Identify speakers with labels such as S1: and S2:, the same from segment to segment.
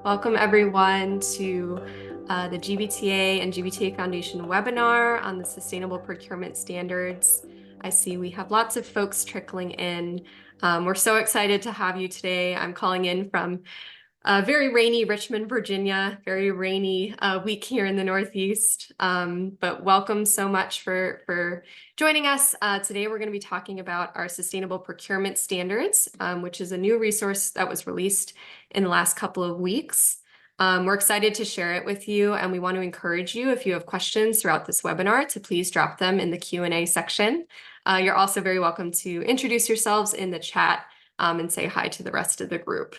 S1: Welcome everyone to the GBTA and GBTA Foundation webinar on the Sustainable Procurement Standards. I see we have lots of folks trickling in. We're so excited to have you today. I'm calling in from very rainy Richmond, Virginia, very rainy week here in the Northeast. But welcome so much for joining us. Today, we're going to be talking about our Sustainable Procurement Standards, which is a new resource that was released in the last couple of weeks. We're excited to share it with you, and we want to encourage you, if you have questions throughout this webinar, to please drop them in the Q&A section. You're also very welcome to introduce yourselves in the chat and say hi to the rest of the group.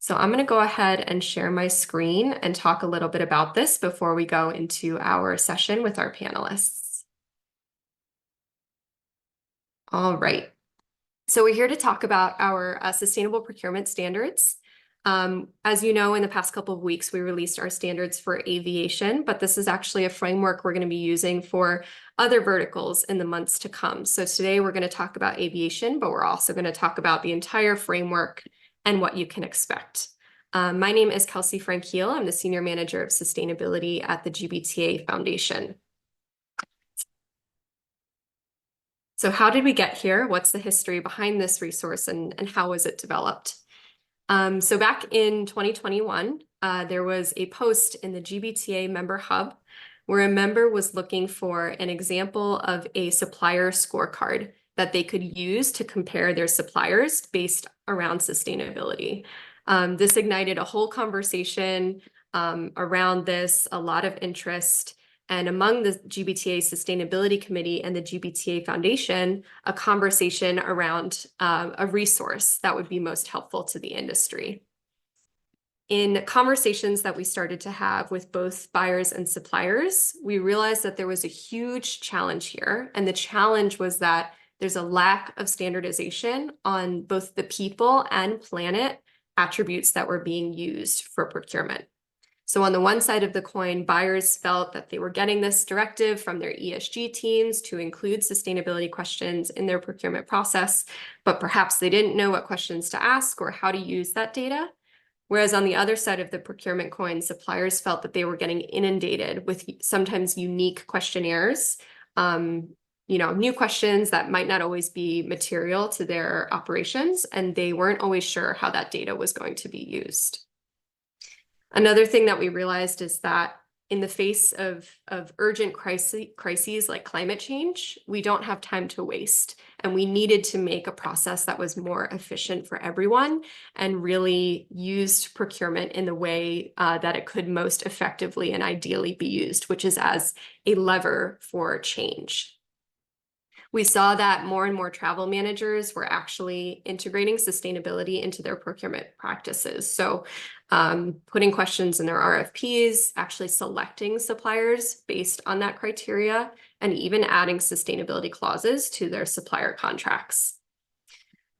S1: So I'm going to go ahead and share my screen and talk a little bit about this before we go into our session with our panelists. All right. So we're here to talk about our sustainable procurement standards. As you know, in the past couple of weeks, we released our standards for aviation, but this is actually a framework we're going to be using for other verticals in the months to come. So today we're going to talk about aviation, but we're also going to talk about the entire framework and what you can expect. My name is Kelsey Frankiel. I'm the Senior Manager of Sustainability at the GBTA Foundation. So how did we get here? What's the history behind this resource and how was it developed? So back in 2021, there was a post in the GBTA member hub where a member was looking for an example of a supplier scorecard that they could use to compare their suppliers based around sustainability. This ignited a whole conversation around this, a lot of interest, and among the GBTA Sustainability Committee and the GBTA Foundation, a conversation around a resource that would be most helpful to the industry. In conversations that we started to have with both buyers and suppliers, we realized that there was a huge challenge here. And the challenge was that there's a lack of standardization on both the people and planet attributes that were being used for procurement. So on the one side of the coin, buyers felt that they were getting this directive from their ESG teams to include sustainability questions in their procurement process, but perhaps they didn't know what questions to ask or how to use that data. Whereas on the other side of the procurement coin, suppliers felt that they were getting inundated with sometimes unique questionnaires, new questions that might not always be material to their operations, and they weren't always sure how that data was going to be used. Another thing that we realized is that in the face of urgent crises like climate change, we don't have time to waste, and we needed to make a process that was more efficient for everyone and really used procurement in the way that it could most effectively and ideally be used, which is as a lever for change. We saw that more and more travel managers were actually integrating sustainability into their procurement practices. So putting questions in their RFPs, actually selecting suppliers based on that criteria, and even adding sustainability clauses to their supplier contracts.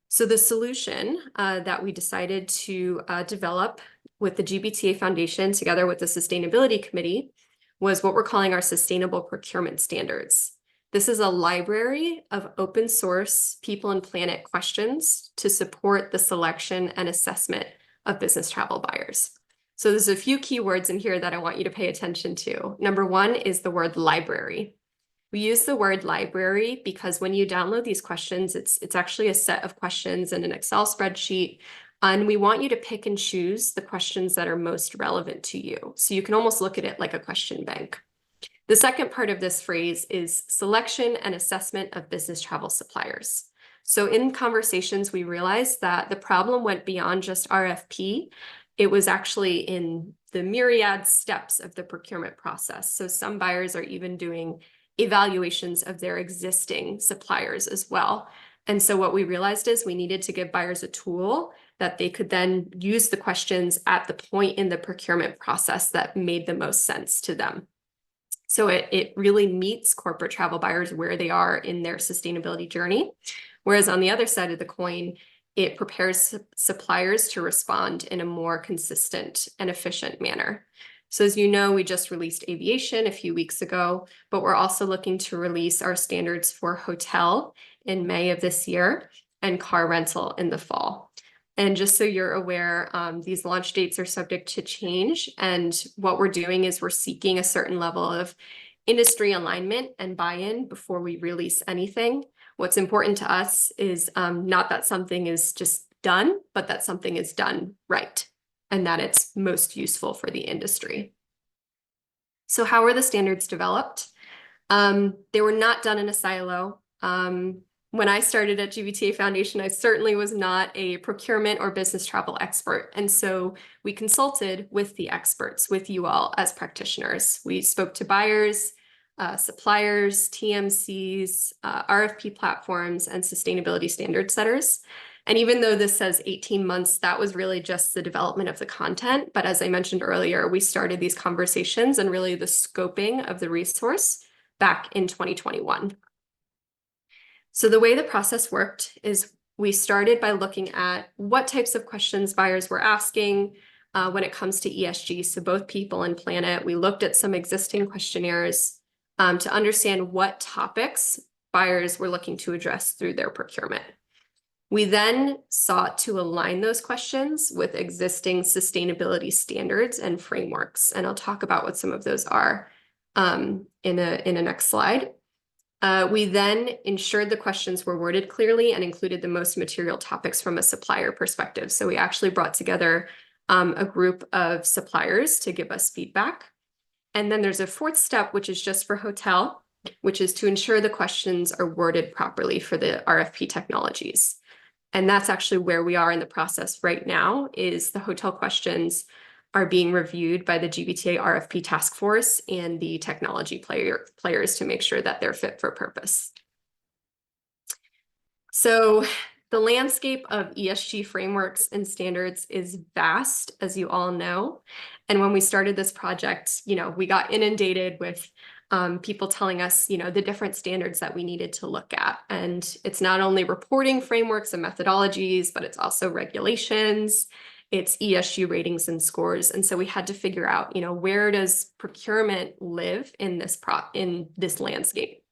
S1: So the solution that we decided to develop with the GBTA Foundation together with the Sustainability Committee was what we're calling our Sustainable Procurement Standards. This is a library of open source people and planet questions to support the selection and assessment of business travel buyers. So there's a few keywords in here that I want you to pay attention to. Number one is the word library. We use the word library because when you download these questions, it's actually a set of questions in an Excel spreadsheet, and we want you to pick and choose the questions that are most relevant to you. So you can almost look at it like a question bank. The second part of this phrase is selection and assessment of business travel suppliers. So in conversations, we realized that the problem went beyond just RFP. It was actually in the myriad steps of the procurement process. So some buyers are even doing evaluations of their existing suppliers as well. And so what we realized is we needed to give buyers a tool that they could then use the questions at the point in the procurement process that made the most sense to them. So it really meets corporate travel buyers where they are in their sustainability journey. Whereas on the other side of the coin, it prepares suppliers to respond in a more consistent and efficient manner. So as you know, we just released aviation a few weeks ago, but we're also looking to release our standards for hotel in May of this year and car rental in the fall. And just so you're aware, these launch dates are subject to change. And what we're doing is we're seeking a certain level of industry alignment and buy-in before we release anything. What's important to us is not that something is just done, but that something is done right and that it's most useful for the industry. So how were the standards developed? They were not done in a silo. When I started at GBTA Foundation, I certainly was not a procurement or business travel expert. And so we consulted with the experts, with you all as practitioners. We spoke to buyers, suppliers, TMCs, RFP platforms, and sustainability standard setters. And even though this says 18 months, that was really just the development of the content. But as I mentioned earlier, we started these conversations and really the scoping of the resource back in 2021. So the way the process worked is we started by looking at what types of questions buyers were asking when it comes to ESG, so both people and planet. We looked at some existing questionnaires to understand what topics buyers were looking to address through their procurement. We then sought to align those questions with existing sustainability standards and frameworks, and I'll talk about what some of those are in a next slide. We then ensured the questions were worded clearly and included the most material topics from a supplier perspective. So we actually brought together a group of suppliers to give us feedback. And then there's a fourth step, which is just for hotel, which is to ensure the questions are worded properly for the RFP technologies. And that's actually where we are in the process right now, is the hotel questions are being reviewed by the GBTA RFP task force and the technology players to make sure that they're fit for purpose. So the landscape of ESG frameworks and standards is vast, as you all know. And when we started this project, we got inundated with people telling us, the different standards that we needed to look at. And it's not only reporting frameworks and methodologies, but it's also regulations, it's ESG ratings and scores. And so we had to figure out, where does procurement live in this landscape?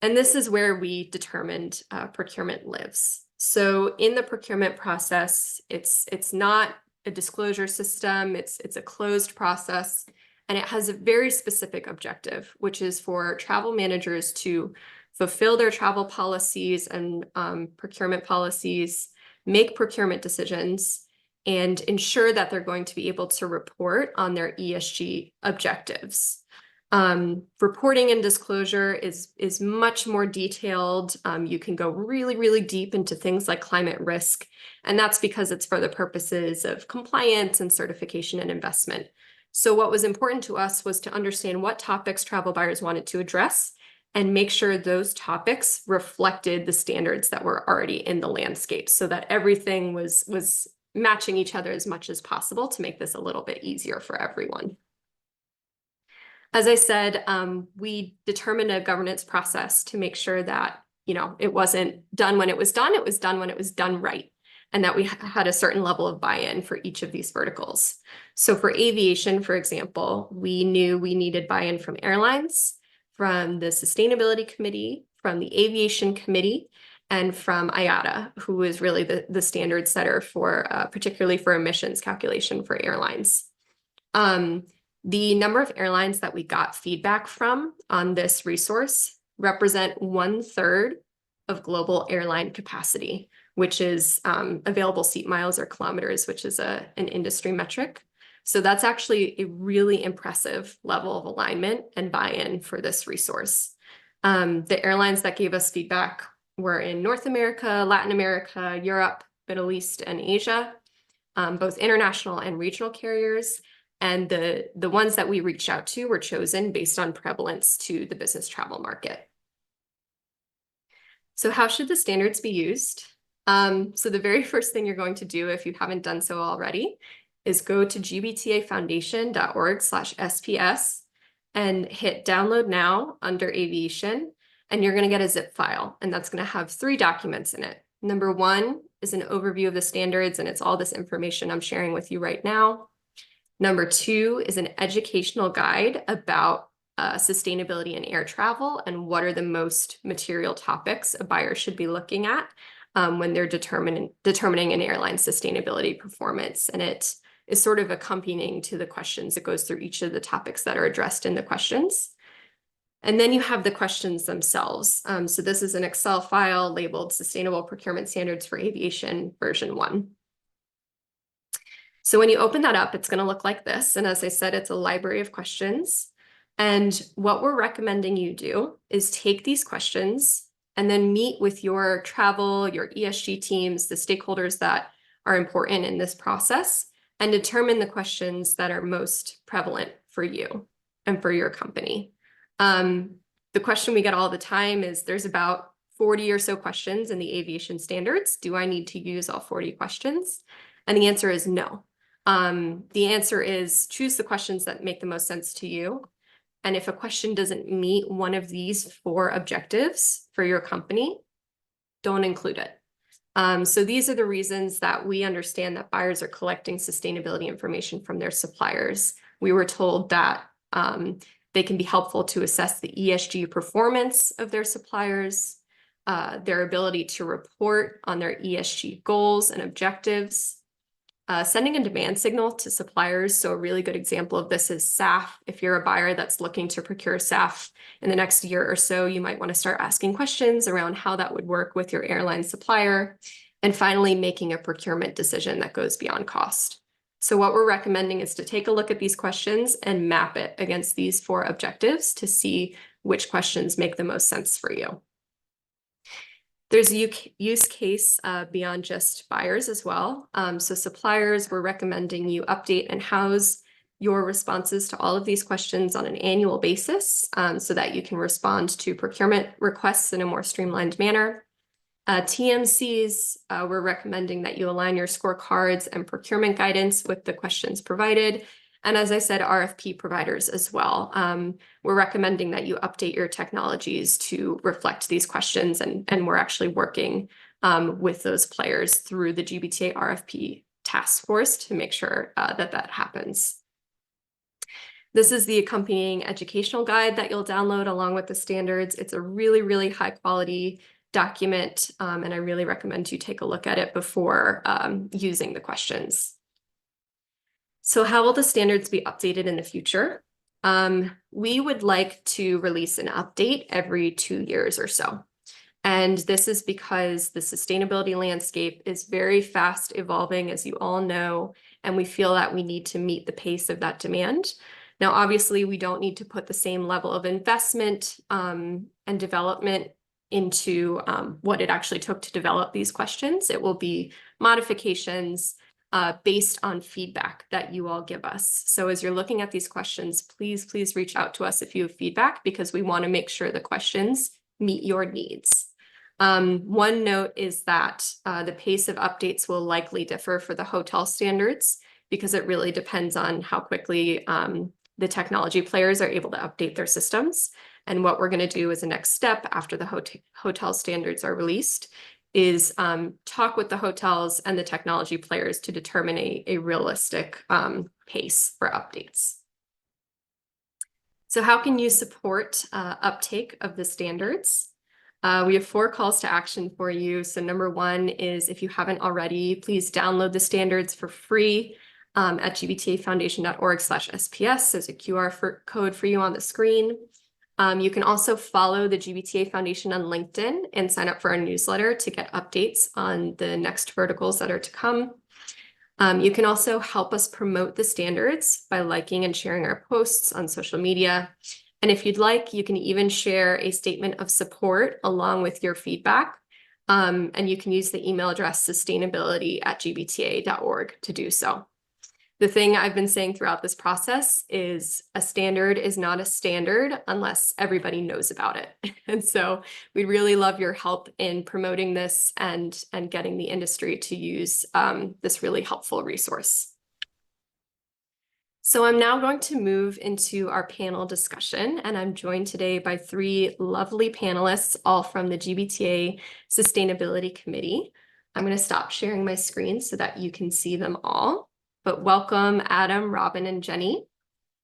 S1: And this is where we determined procurement lives. So in the procurement process, it's not a disclosure system, it's a closed process, and it has a very specific objective, which is for travel managers to fulfill their travel policies and procurement policies, make procurement decisions, and ensure that they're going to be able to report on their ESG objectives. Reporting and disclosure is much more detailed. You can go really, really deep into things like climate risk, and that's because it's for the purposes of compliance and certification and investment. So what was important to us was to understand what topics travel buyers wanted to address and make sure those topics reflected the standards that were already in the landscape so that everything was matching each other as much as possible to make this a little bit easier for everyone. As I said, we determined a governance process to make sure that, it wasn't done when it was done when it was done right, and that we had a certain level of buy-in for each of these verticals. So for aviation, for example, we knew we needed buy-in from airlines, from the Sustainability Committee, from the Aviation Committee, and from IATA, who is really the standard setter for particularly for emissions calculation for airlines. The number of airlines that we got feedback from on this resource represent 1/3 of global airline capacity, which is available seat miles or kilometers, which is an industry metric. So that's actually a really impressive level of alignment and buy-in for this resource. The airlines that gave us feedback were in North America, Latin America, Europe, Middle East, and Asia, both international and regional carriers. And the ones that we reached out to were chosen based on prevalence to the business travel market. So how should the standards be used? So the very first thing you're going to do, if you haven't done so already, is go to gbtafoundation.org/SPS and hit download now under aviation, and you're going to get a zip file, and that's going to have 3 documents in it. Number 1 is an overview of the standards, and it's all this information I'm sharing with you right now. Number 2 is an educational guide about sustainability in air travel and what are the most material topics a buyer should be looking at when they're determining an airline sustainability performance. And it is sort of accompanying to the questions. It goes through each of the topics that are addressed in the questions. And then you have the questions themselves. So this is an Excel file labeled Sustainable Procurement Standards for Aviation version 1. So when you open that up, it's going to look like this. And as I said, it's a library of questions. And what we're recommending you do is take these questions and then meet with your travel, your ESG teams, the stakeholders that are important in this process, and determine the questions that are most prevalent for you and for your company. The question we get all the time is there's about 40 or so questions in the aviation standards. Do I need to use all 40 questions? And the answer is no. The answer is choose the questions that make the most sense to you. And if a question doesn't meet one of these 4 objectives for your company, don't include it. So these are the reasons that we understand that buyers are collecting sustainability information from their suppliers. We were told that they can be helpful to assess the ESG performance of their suppliers, their ability to report on their ESG goals and objectives, sending a demand signal to suppliers. So a really good example of this is SAF. If you're a buyer that's looking to procure SAF in the next year or so, you might want to start asking questions around how that would work with your airline supplier. And finally, making a procurement decision that goes beyond cost. So what we're recommending is to take a look at these questions and map it against these 4 objectives to see which questions make the most sense for you. There's a use case beyond just buyers as well. So suppliers, we're recommending you update and house your responses to all of these questions on an annual basis so that you can respond to procurement requests in a more streamlined manner. TMCs, we're recommending that you align your scorecards and procurement guidance with the questions provided. And as I said, RFP providers as well. We're recommending that you update your technologies to reflect these questions, and we're actually working with those players through the GBTA RFP task force to make sure that happens. This is the accompanying educational guide that you'll download along with the standards. It's a really, really high quality document, and I really recommend you take a look at it before using the questions. So how will the standards be updated in the future? We would like to release an update every 2 years or so. And this is because the sustainability landscape is very fast evolving, as you all know, and we feel that we need to meet the pace of that demand. Now, obviously, we don't need to put the same level of investment and development into what it actually took to develop these questions. It will be modifications based on feedback that you all give us. So as you're looking at these questions, please reach out to us if you have feedback, because we want to make sure the questions meet your needs. One note is that the pace of updates will likely differ for the hotel standards, because it really depends on how quickly the technology players are able to update their systems. And what we're going to do as a next step after the hotel standards are released is talk with the hotels and the technology players to determine a realistic pace for updates. So how can you support uptake of the standards? We have 4 calls to action for you. So number 1 is, if you haven't already, please download the standards for free at gbtafoundation.org/SPS. There's a QR code for you on the screen. You can also follow the GBTA Foundation on LinkedIn and sign up for our newsletter to get updates on the next verticals that are to come. You can also help us promote the standards by liking and sharing our posts on social media. And if you'd like, you can even share a statement of support along with your feedback. And you can use the email address sustainability@gbta.org to do so. The thing I've been saying throughout this process is a standard is not a standard unless everybody knows about it. And so we'd really love your help in promoting this and getting the industry to use this really helpful resource. So I'm now going to move into our panel discussion, and I'm joined today by 3 lovely panelists, all from the GBTA Sustainability Committee. I'm going to stop sharing my screen so that you can see them all. But welcome, Adam, Robin, and Jenny.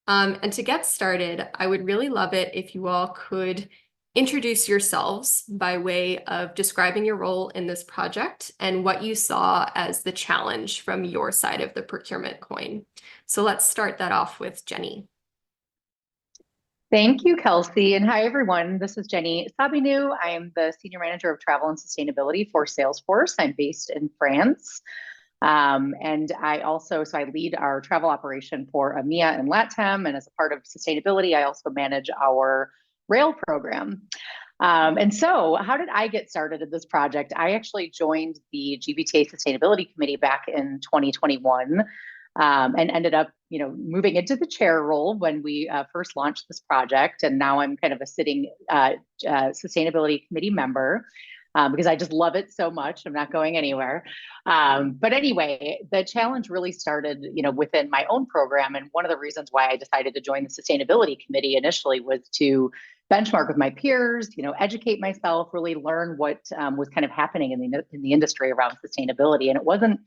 S1: And to get started, I would really love it if you all could introduce yourselves by way of describing your role in this project and what you saw as the challenge from your side of the procurement coin. So let's start that off with Jenny.
S2: Thank you, Kelsey. And hi, everyone. This is Jenny Sabinu. I am the Senior Manager of Travel and Sustainability for Salesforce. I'm based in France. And I lead our travel operation for EMEA and LATAM. And as a part of sustainability, I also manage our rail program. And so how did I get started in this project? I actually joined the GBTA Sustainability Committee back in 2021. And ended up, moving into the chair role when we first launched this project. And now I'm kind of a sitting sustainability committee member because I just love it so much. I'm not going anywhere. But anyway, the challenge really started, within my own program. And one of the reasons why I decided to join the sustainability committee initially was to benchmark with my peers, educate myself, really learn what was kind of happening in the industry around sustainability. And it wasn't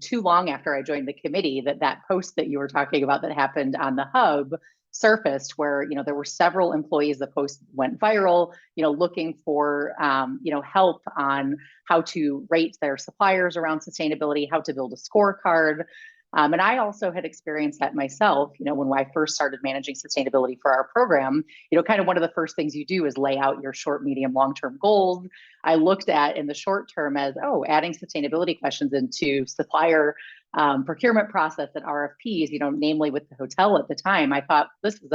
S2: too long after I joined the committee that post that you were talking about that happened on the hub surfaced, where there were several employees. The post went viral, looking for help on how to rate their suppliers around sustainability, how to build a scorecard. And I also had experienced that myself, when I first started managing sustainability for our program, kind of one of the first things you do is lay out your short, medium, long-term goals. I looked at in the short term as, adding sustainability questions into supplier procurement process and RFPs, namely with the hotel at the time. I thought this is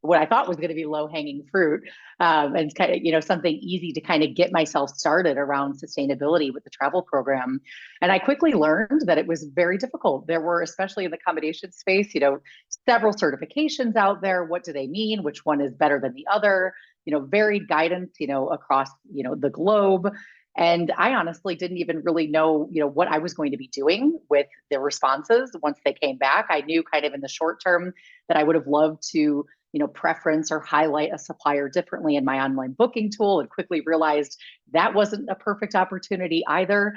S2: what I thought was going to be low-hanging fruit, and kind of, something easy to kind of get myself started around sustainability with the travel program. And I quickly learned that it was very difficult. There were, especially in the accommodation space, several certifications out there. What do they mean? Which one is better than the other? Varied guidance, across, the globe. And I honestly didn't even really know, what I was going to be doing with the responses once they came back. I knew kind of in the short term that I would have loved to, preference or highlight a supplier differently in my online booking tool, and quickly realized that wasn't a perfect opportunity either.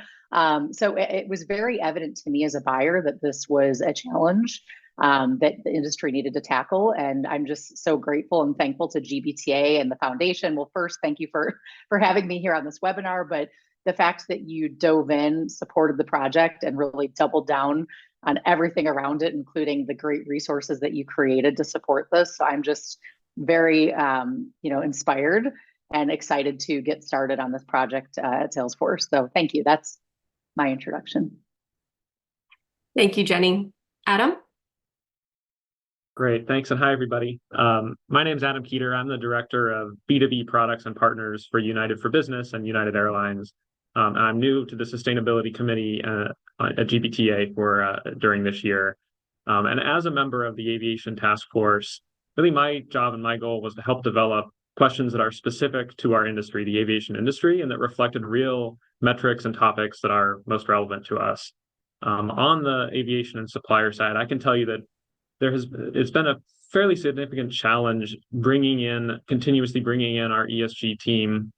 S2: So it was very evident to me as a buyer that this was a challenge that the industry needed to tackle. And I'm just so grateful and thankful to GBTA and the foundation. Well, first, thank you for having me here on this webinar, but the fact that you dove in, supported the project, and really doubled down on everything around it, including the great resources that you created to support this. So I'm just very, inspired and excited to get started on this project at Salesforce. So thank you. That's my introduction.
S1: Thank you, Jenny. Adam?
S3: Great, thanks, and hi, everybody. My name is Adam Keeter. I'm the Director of B2B Products and Partners for United for Business and United Airlines. I'm new to the Sustainability Committee at GBTA during this year. And as a member of the Aviation Task Force, really my job and my goal was to help develop questions that are specific to our industry, the aviation industry, and that reflected real metrics and topics that are most relevant to us. On the aviation and supplier side, I can tell you that it's been a fairly significant challenge continuously bringing in our ESG team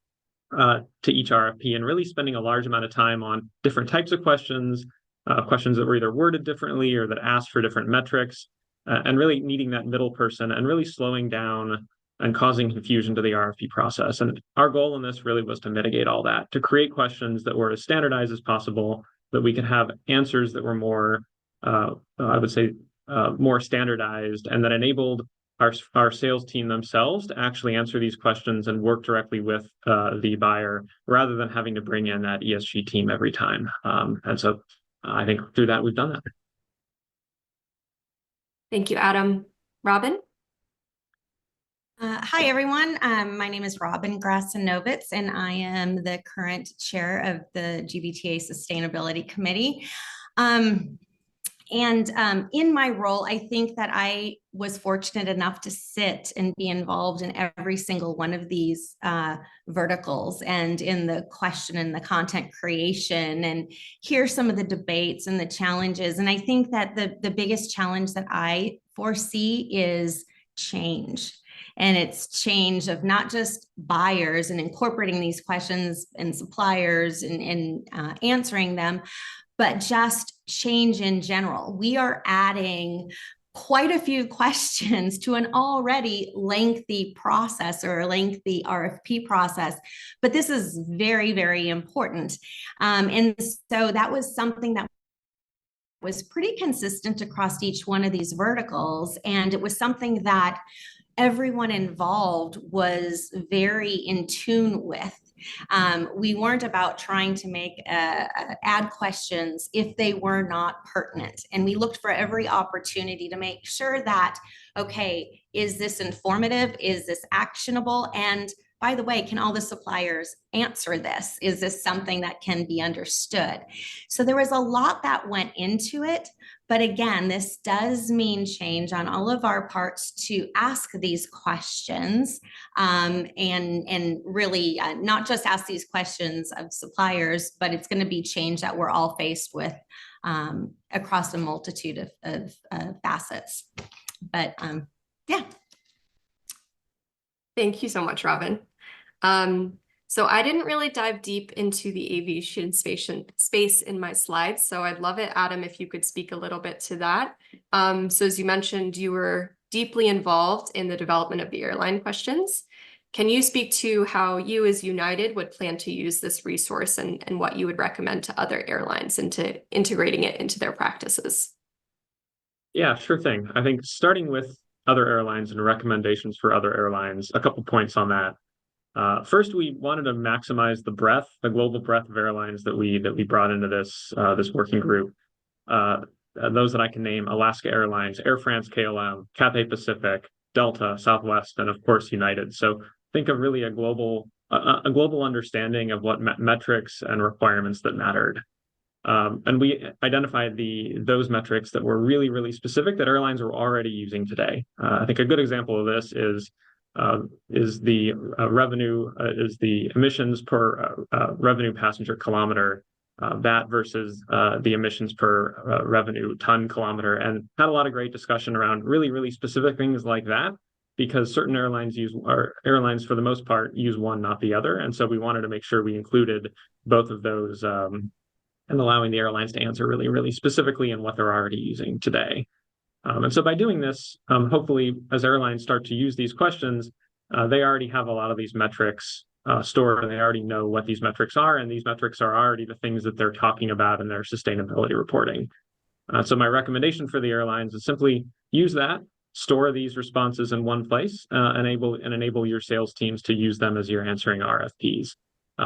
S3: to each RFP, and really spending a large amount of time on different types of questions that were either worded differently or that asked for different metrics, and really needing that middle person and really slowing down and causing confusion to the RFP process. And our goal in this really was to mitigate all that, to create questions that were as standardized as possible, that we could have answers that were more, more standardized, and that enabled our sales team themselves to actually answer these questions and work directly with the buyer, rather than having to bring in that ESG team every time. And so I think through that, we've done that.
S1: Thank you, Adam. Robin?
S4: Hi, everyone. My name is Robin Grasanovitz, and I am the current chair of the GBTA Sustainability Committee. In my role, I think that I was fortunate enough to sit and be involved in every single one of these verticals, and in the question and the content creation, and hear some of the debates and the challenges. And I think that the biggest challenge that I foresee is change. And it's change of not just buyers and incorporating these questions and suppliers and answering them, but just change in general. We are adding quite a few questions to an already lengthy process or a lengthy RFP process, but this is very, very important. And so that was something that was pretty consistent across each one of these verticals. And it was something that everyone involved was very in tune with. We weren't about trying to make add questions if they were not pertinent. And we looked for every opportunity to make sure that, okay, is this informative? Is this actionable? And by the way, can all the suppliers answer this? Is this something that can be understood? So there was a lot that went into it. But again, this does mean change on all of our parts to ask these questions and really not just ask these questions of suppliers, but it's going to be change that we're all faced with across a multitude of facets. But yeah.
S1: Thank you so much, Robin. So I didn't really dive deep into the aviation space in my slides, so I'd love it, Adam, if you could speak a little bit to that. So as you mentioned, you were deeply involved in the development of the airline questions. Can you speak to how you as United would plan to use this resource and what you would recommend to other airlines into integrating it into their practices?
S3: Yeah, sure thing. I think starting with other airlines and recommendations for other airlines, a couple points on that. First, we wanted to maximize the global breadth of airlines that we brought into this working group. Those that I can name: Alaska Airlines, Air France, KLM, Cathay Pacific, Delta, Southwest, and of course United. So think of really a global understanding of what metrics and requirements that mattered. And we identified those metrics that were really, really specific that airlines were already using today. I think a good example of this is the emissions per revenue passenger kilometer, that versus the emissions per revenue ton kilometer, and had a lot of great discussion around really, really specific things like that, because certain airlines for the most part use one, not the other. And so we wanted to make sure we included both of those and allowing the airlines to answer really, really specifically in what they're already using today. And so by doing this, hopefully, as airlines start to use these questions, they already have a lot of these metrics stored, and they already know what these metrics are, and these metrics are already the things that they're talking about in their sustainability reporting. So my recommendation for the airlines is simply use that, store these responses in one place, enable your sales teams to use them as you're answering RFPs.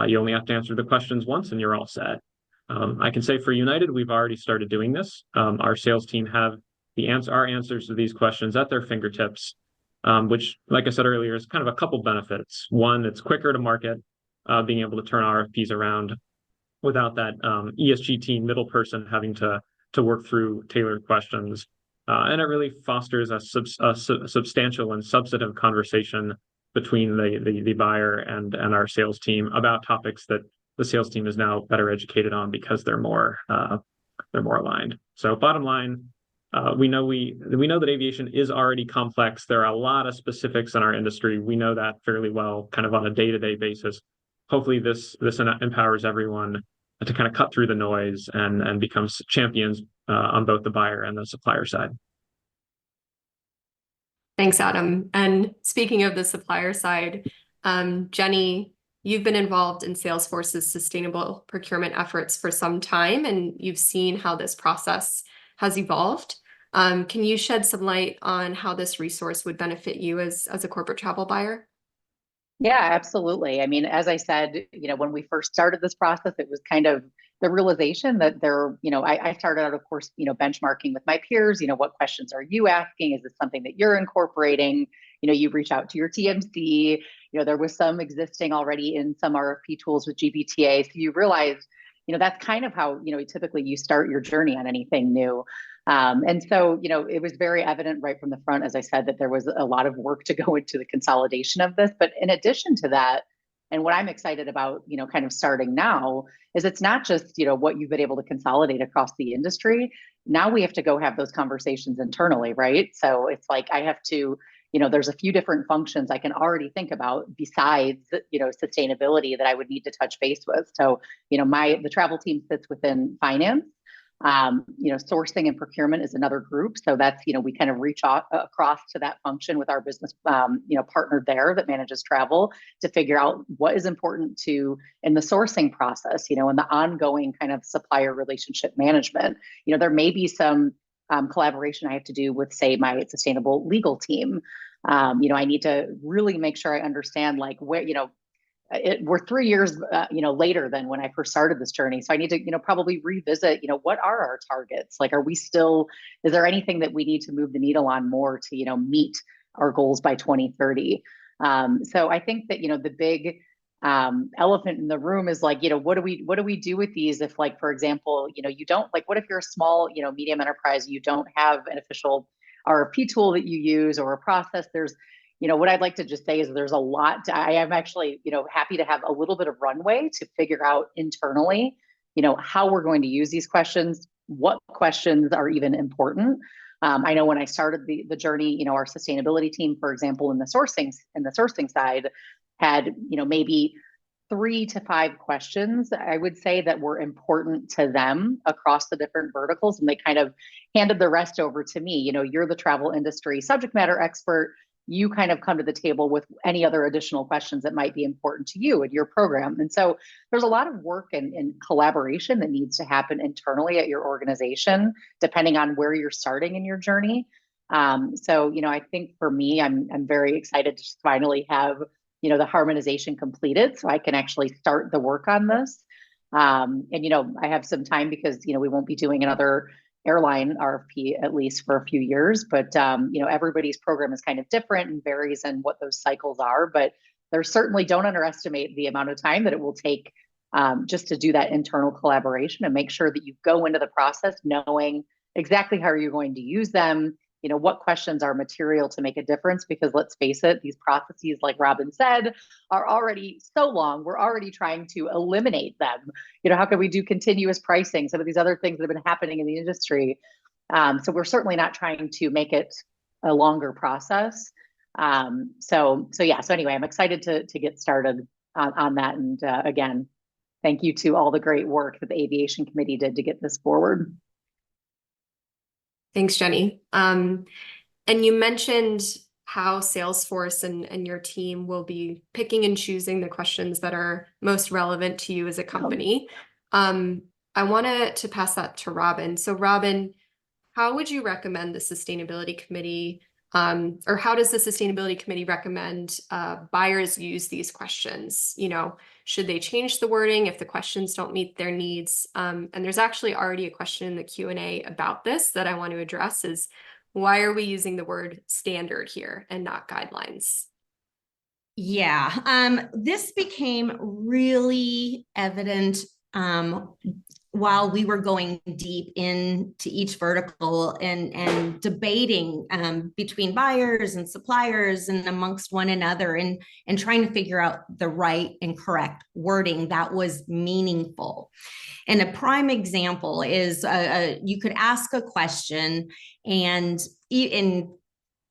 S3: You only have to answer the questions once, and you're all set. I can say for United, we've already started doing this. Our sales team have our answers to these questions at their fingertips, which, like I said earlier, is kind of a couple benefits. One, it's quicker to market, being able to turn RFPs around without that ESG team middle person having to work through tailored questions. And it really fosters a substantial and substantive conversation between the buyer and our sales team about topics that the sales team is now better educated on because they're more aligned. So bottom line, we know that aviation is already complex. There are a lot of specifics in our industry. We know that fairly well, kind of on a day-to-day basis. Hopefully, this empowers everyone to kind of cut through the noise and becomes champions on both the buyer and the supplier side.
S1: Thanks, Adam. And speaking of the supplier side, Jenny, you've been involved in Salesforce's sustainable procurement efforts for some time, and you've seen how this process has evolved. Can you shed some light on how this resource would benefit you as a corporate travel buyer?
S2: Yeah, absolutely. I mean, as I said, when we first started this process, it was kind of the realization that I started out, of course, benchmarking with my peers. What questions are you asking? Is this something that you're incorporating? You reach out to your TMC. There was some existing already in some RFP tools with GBTA. So you realize, that's kind of how, typically you start your journey on anything new. And so, it was very evident right from the front, as I said, that there was a lot of work to go into the consolidation of this. But in addition to that, and what I'm excited about, kind of starting now, is it's not just, what you've been able to consolidate across the industry. Now we have to go have those conversations internally, right? So it's like I have to, there's a few different functions I can already think about besides, sustainability that I would need to touch base with. So, the travel team sits within finance. Sourcing and procurement is another group. So that's, we kind of reach across to that function with our business, partner there that manages travel to figure out what is important in the sourcing process, in the ongoing kind of supplier relationship management. There may be some collaboration I have to do with, say, my sustainable legal team. I need to really make sure I understand like where, we're 3 years, later than when I first started this journey. So I need to, probably revisit, what are our targets? Like, is there anything that we need to move the needle on more to, meet our goals by 2030? So I think that, the big elephant in the room is like, what do we do with these if, like, for example, you don't, like, what if you're a small, medium enterprise, you don't have an official RFP tool that you use or a process? What I'd like to just say is there's a lot. I am actually, happy to have a little bit of runway to figure out internally, how we're going to use these questions, what questions are even important. I know when I started the journey, our sustainability team, for example, in the sourcing side had, maybe 3 to 5 questions, I would say, that were important to them across the different verticals. And they kind of handed the rest over to me. You're the travel industry subject matter expert. You kind of come to the table with any other additional questions that might be important to you and your program. And so there's a lot of work and collaboration that needs to happen internally at your organization, depending on where you're starting in your journey. So, I think for me, I'm very excited to just finally have, the harmonization completed so I can actually start the work on this. And, I have some time because, we won't be doing another airline RFP at least for a few years, but everybody's program is kind of different and varies in what those cycles are. But there's certainly, don't underestimate the amount of time that it will take just to do that internal collaboration and make sure that you go into the process knowing exactly how you're going to use them, what questions are material to make a difference, because let's face it, these processes, like Robin said, are already so long. We're already trying to eliminate them. How can we do continuous pricing? Some of these other things that have been happening in the industry. So we're certainly not trying to make it a longer process. So anyway, I'm excited to get started on that. And again, thank you to all the great work that the Aviation Committee did to get this forward.
S1: Thanks, Jenny. And you mentioned how Salesforce and your team will be picking and choosing the questions that are most relevant to you as a company. I wanted to pass that to Robin. So Robin, how would you recommend the Sustainability Committee, or how does the Sustainability Committee recommend buyers use these questions? Should they change the wording if the questions don't meet their needs? And there's actually already a question in the Q&A about this that I want to address is, why are we using the word standard here and not guidelines?
S4: Yeah, this became really evident while we were going deep into each vertical and debating between buyers and suppliers and amongst one another and trying to figure out the right and correct wording that was meaningful. And a prime example is you could ask a question, and in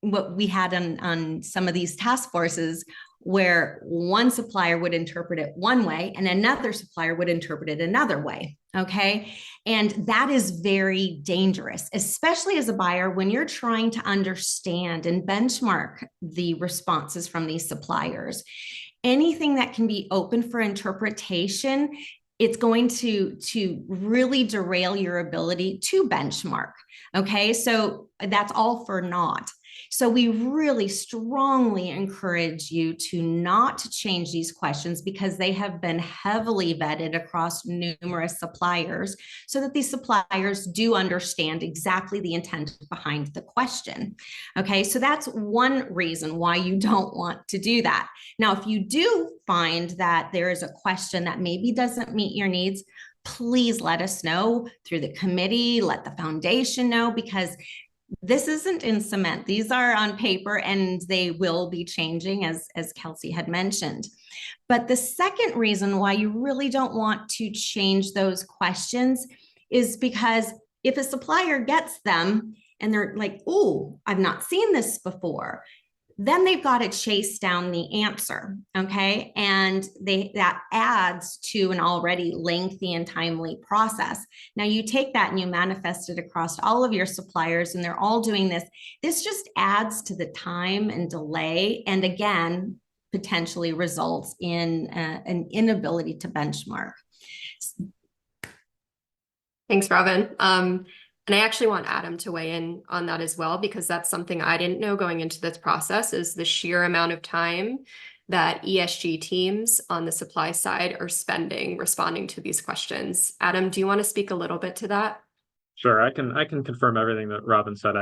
S4: what we had on some of these task forces, where one supplier would interpret it one way and another supplier would interpret it another way. Okay. And that is very dangerous, especially as a buyer, when you're trying to understand and benchmark the responses from these suppliers. Anything that can be open for interpretation, it's going to really derail your ability to benchmark. Okay. So that's all for naught. So we really strongly encourage you to not change these questions, because they have been heavily vetted across numerous suppliers so that these suppliers do understand exactly the intent behind the question. Okay, so that's one reason why you don't want to do that. Now, if you do find that there is a question that maybe doesn't meet your needs, please let us know through the committee, let the foundation know, because this isn't in cement. These are on paper and they will be changing, as Kelsey had mentioned. But the second reason why you really don't want to change those questions is because if a supplier gets them and they're like, oh, I've not seen this before, then they've got to chase down the answer, okay? And that adds to an already lengthy and timely process. Now you take that and you manifest it across all of your suppliers, and they're all doing this. This just adds to the time and delay, and again, potentially results in an inability to benchmark.
S1: Thanks, Robin. And I actually want Adam to weigh in on that as well, because that's something I didn't know going into this process, is the sheer amount of time that ESG teams on the supply side are spending responding to these questions. Adam, do you want to speak a little bit to that?
S3: Sure, I can confirm everything that Robin said.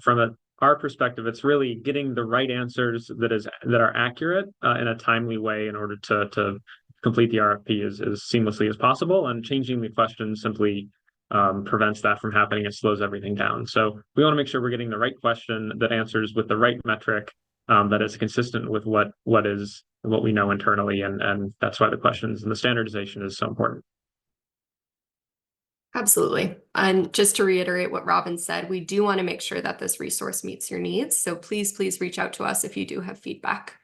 S3: From our perspective, it's really getting the right answers that are accurate in a timely way in order to complete the RFP as seamlessly as possible, and changing the question simply prevents that from happening. It slows everything down. So we want to make sure we're getting the right question that answers with the right metric, that is consistent with what we know internally, and that's why the questions and the standardization is so important.
S1: Absolutely. And just to reiterate what Robin said, we do want to make sure that this resource meets your needs. So please reach out to us if you do have feedback.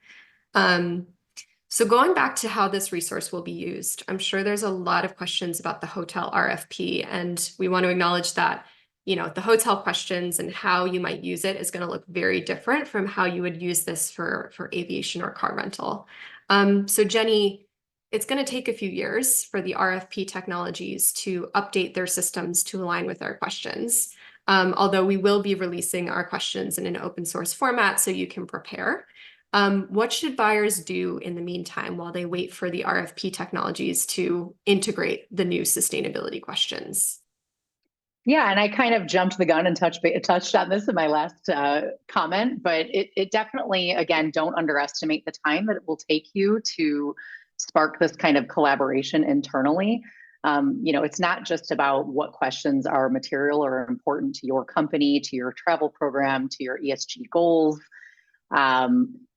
S1: So going back to how this resource will be used, I'm sure there's a lot of questions about the hotel RFP, and we want to acknowledge that, you know, the hotel questions and how you might use it is going to look very different from how you would use this for aviation or car rental. So Jenny, it's going to take a few years for the RFP technologies to update their systems to align with our questions. Although we will be releasing our questions in an open source format so you can prepare. What should buyers do in the meantime while they wait for the RFP technologies to integrate the new sustainability questions?
S2: Yeah, and I kind of jumped the gun and touched on this in my last comment, but it definitely, again, don't underestimate the time that it will take you to spark this kind of collaboration internally. You know, it's not just about what questions are material or important to your company, to your travel program, to your ESG goals.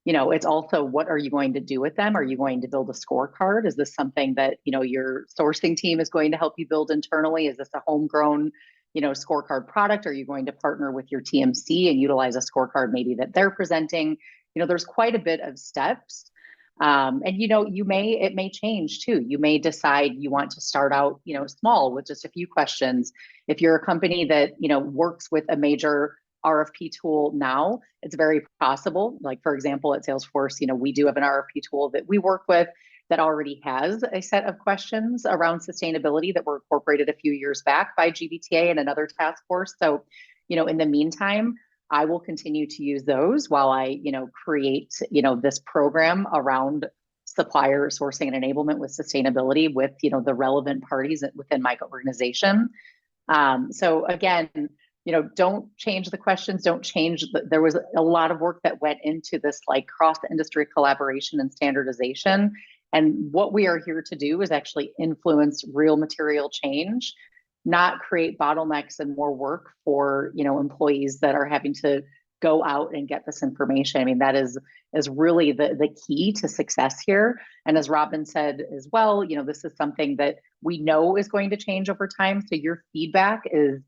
S2: You know, it's also, what are you going to do with them? Are you going to build a scorecard? Is this something that, you know, your sourcing team is going to help you build internally? Is this a homegrown, you know, scorecard product? Are you going to partner with your TMC and utilize a scorecard maybe that they're presenting? You know, there's quite a bit of steps. And, you know, it may change too. You may decide you want to start out, you know, small with just a few questions. If you're a company that, you know, works with a major RFP tool now, it's very possible. Like, for example, at Salesforce, you know, we do have an RFP tool that we work with that already has a set of questions around sustainability that were incorporated a few years back by GBTA and another task force. So, you know, in the meantime, I will continue to use those while I, you know, create, you know, this program around supplier sourcing and enablement with sustainability with, you know, the relevant parties within my organization. So again, you know, don't change the questions, don't change. There was a lot of work that went into this, like, cross-industry collaboration and standardization. And what we are here to do is actually influence real material change, not create bottlenecks and more work for, you know, employees that are having to go out and get this information. I mean, that is really the key to success here. And as Robin said as well, you know, this is something that we know is going to change over time. So your feedback is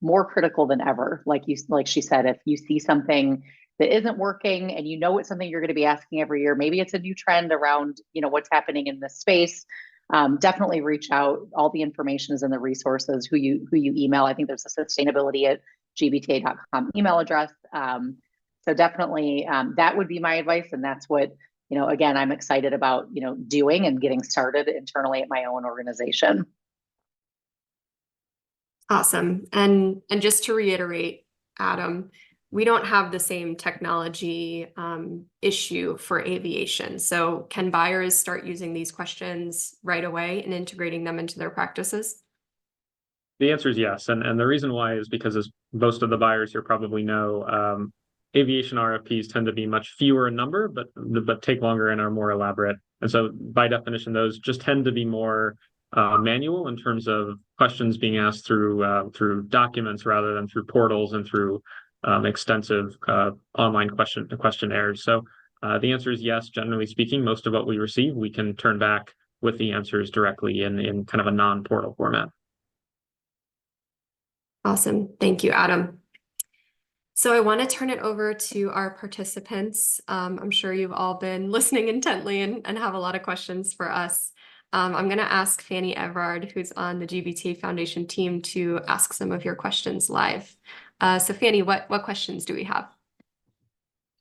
S2: more critical than ever. Like she said, if you see something that isn't working and you know it's something you're going to be asking every year, maybe it's a new trend around, you know, what's happening in this space, definitely reach out. All the information is in the resources, who you email. I think there's a sustainability@gbta.com email address. So definitely that would be my advice. And that's what, you know, again, I'm excited about, you know, doing and getting started internally at my own organization.
S1: Awesome. And just to reiterate, Adam, we don't have the same technology issue for aviation. So can buyers start using these questions right away and integrating them into their practices?
S3: The answer is yes. And the reason why is because, as most of the buyers here probably know, aviation RFPs tend to be much fewer in number, but take longer and are more elaborate. And so by definition, those just tend to be more manual in terms of questions being asked through documents rather than through portals and through extensive online questionnaires. So the answer is yes. Generally speaking, most of what we receive, we can turn back with the answers directly in kind of a non-portal format.
S1: Awesome. Thank you, Adam. So I want to turn it over to our participants. I'm sure you've all been listening intently and have a lot of questions for us. I'm going to ask Fanny Everard, who's on the GBTA Foundation team, to ask some of your questions live. So Fanny, what questions do we have?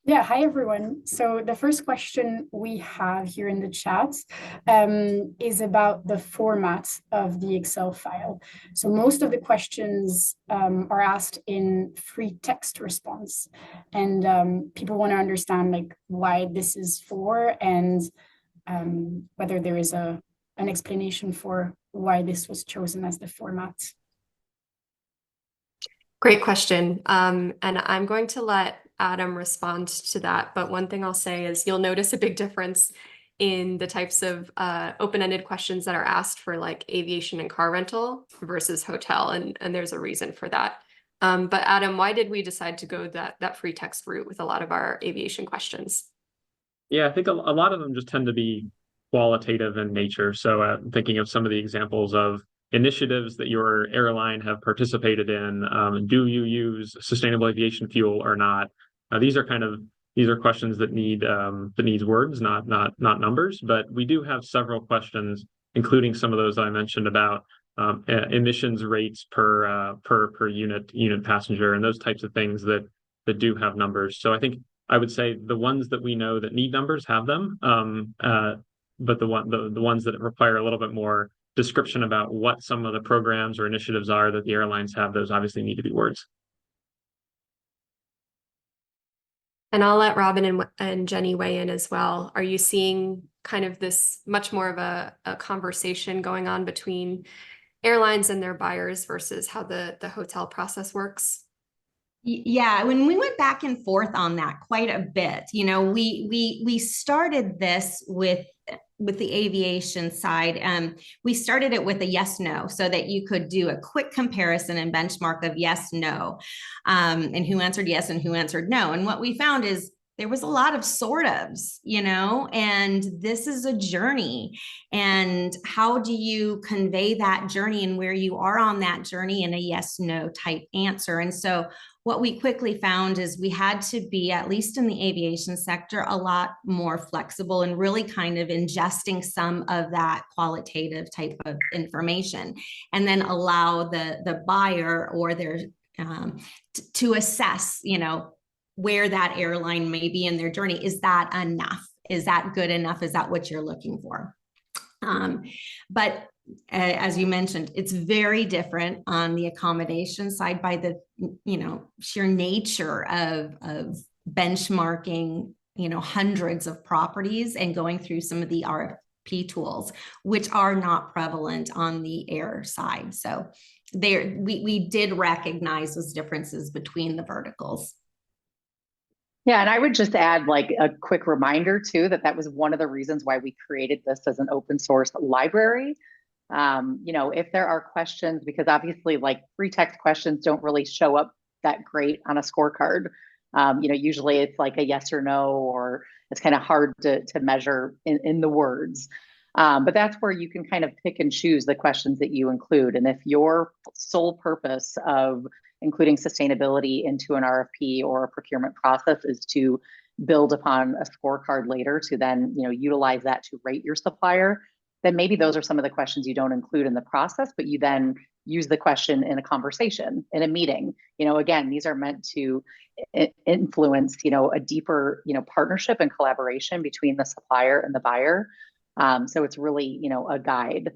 S5: Yeah, hi everyone. So the first question we have here in the chat is about the format of the Excel file. So most of the questions are asked in free text response, and people want to understand like why this is for, and whether there is an explanation for why this was chosen as the format.
S1: Great question. And I'm going to let Adam respond to that. But one thing I'll say is you'll notice a big difference in the types of open-ended questions that are asked for like aviation and car rental versus hotel. And there's a reason for that. But Adam, why did we decide to go that free text route with a lot of our aviation questions?
S3: Yeah, I think a lot of them just tend to be qualitative in nature. So thinking of some of the examples of initiatives that your airline have participated in, do you use sustainable aviation fuel or not? These are questions that needs words, not numbers. But we do have several questions, including some of those that I mentioned about emissions rates per unit passenger, and those types of things that do have numbers. So I think I would say the ones that we know that need numbers have them, but the ones that require a little bit more description about what some of the programs or initiatives are that the airlines have, those obviously need to be words.
S1: And I'll let Robin and Jenny weigh in as well. Are you seeing kind of this much more of a conversation going on between airlines and their buyers versus how the hotel process works?
S4: Yeah, when we went back and forth on that quite a bit, you know, we started this with the aviation side. We started it with a yes, no, so that you could do a quick comparison and benchmark of yes, no, and who answered yes and who answered no. And what we found is there was a lot of sort ofs, you know, and this is a journey. And how do you convey that journey and where you are on that journey in a yes, no type answer? And so what we quickly found is we had to be, at least in the aviation sector, a lot more flexible and really kind of ingesting some of that qualitative type of information, and then allow the buyer or their to assess, you know, where that airline may be in their journey. Is that enough? Is that good enough? Is that what you're looking for? But as you mentioned, it's very different on the accommodation side by the, you know, sheer nature of benchmarking, you know, hundreds of properties and going through some of the RFP tools, which are not prevalent on the air side. So we did recognize those differences between the verticals.
S2: Yeah, and I would just add like a quick reminder too, that was one of the reasons why we created this as an open source library. You know, if there are questions, because obviously like free text questions don't really show up that great on a scorecard. You know, usually it's like a yes or no, or it's kind of hard to measure in the words. But that's where you can kind of pick and choose the questions that you include. And if your sole purpose of including sustainability into an RFP or a procurement process is to build upon a scorecard later to then, you know, utilize that to rate your supplier, then maybe those are some of the questions you don't include in the process, but you then use the question in a conversation, in a meeting. You know, again, these are meant to influence, you know, a deeper, you know, partnership and collaboration between the supplier and the buyer. So it's really, you know, a guide.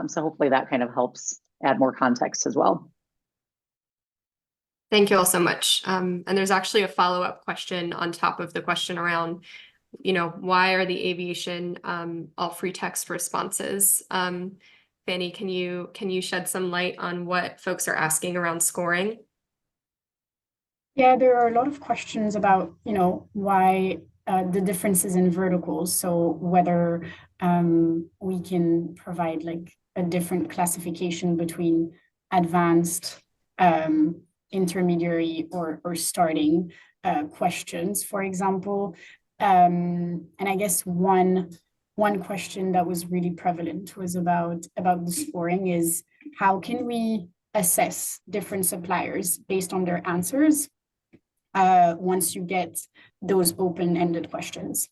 S2: So hopefully that kind of helps add more context as well.
S1: Thank you all so much. And there's actually a follow-up question on top of the question around, you know, why are the aviation all free text responses? Fanny, can you shed some light on what folks are asking around scoring?
S5: Yeah, there are a lot of questions about, you know, why the differences in verticals. So whether we can provide like a different classification between advanced, intermediary, or starting questions, for example. And I guess one question that was really prevalent was about the scoring is how can we assess different suppliers based on their answers once you get those open-ended questions?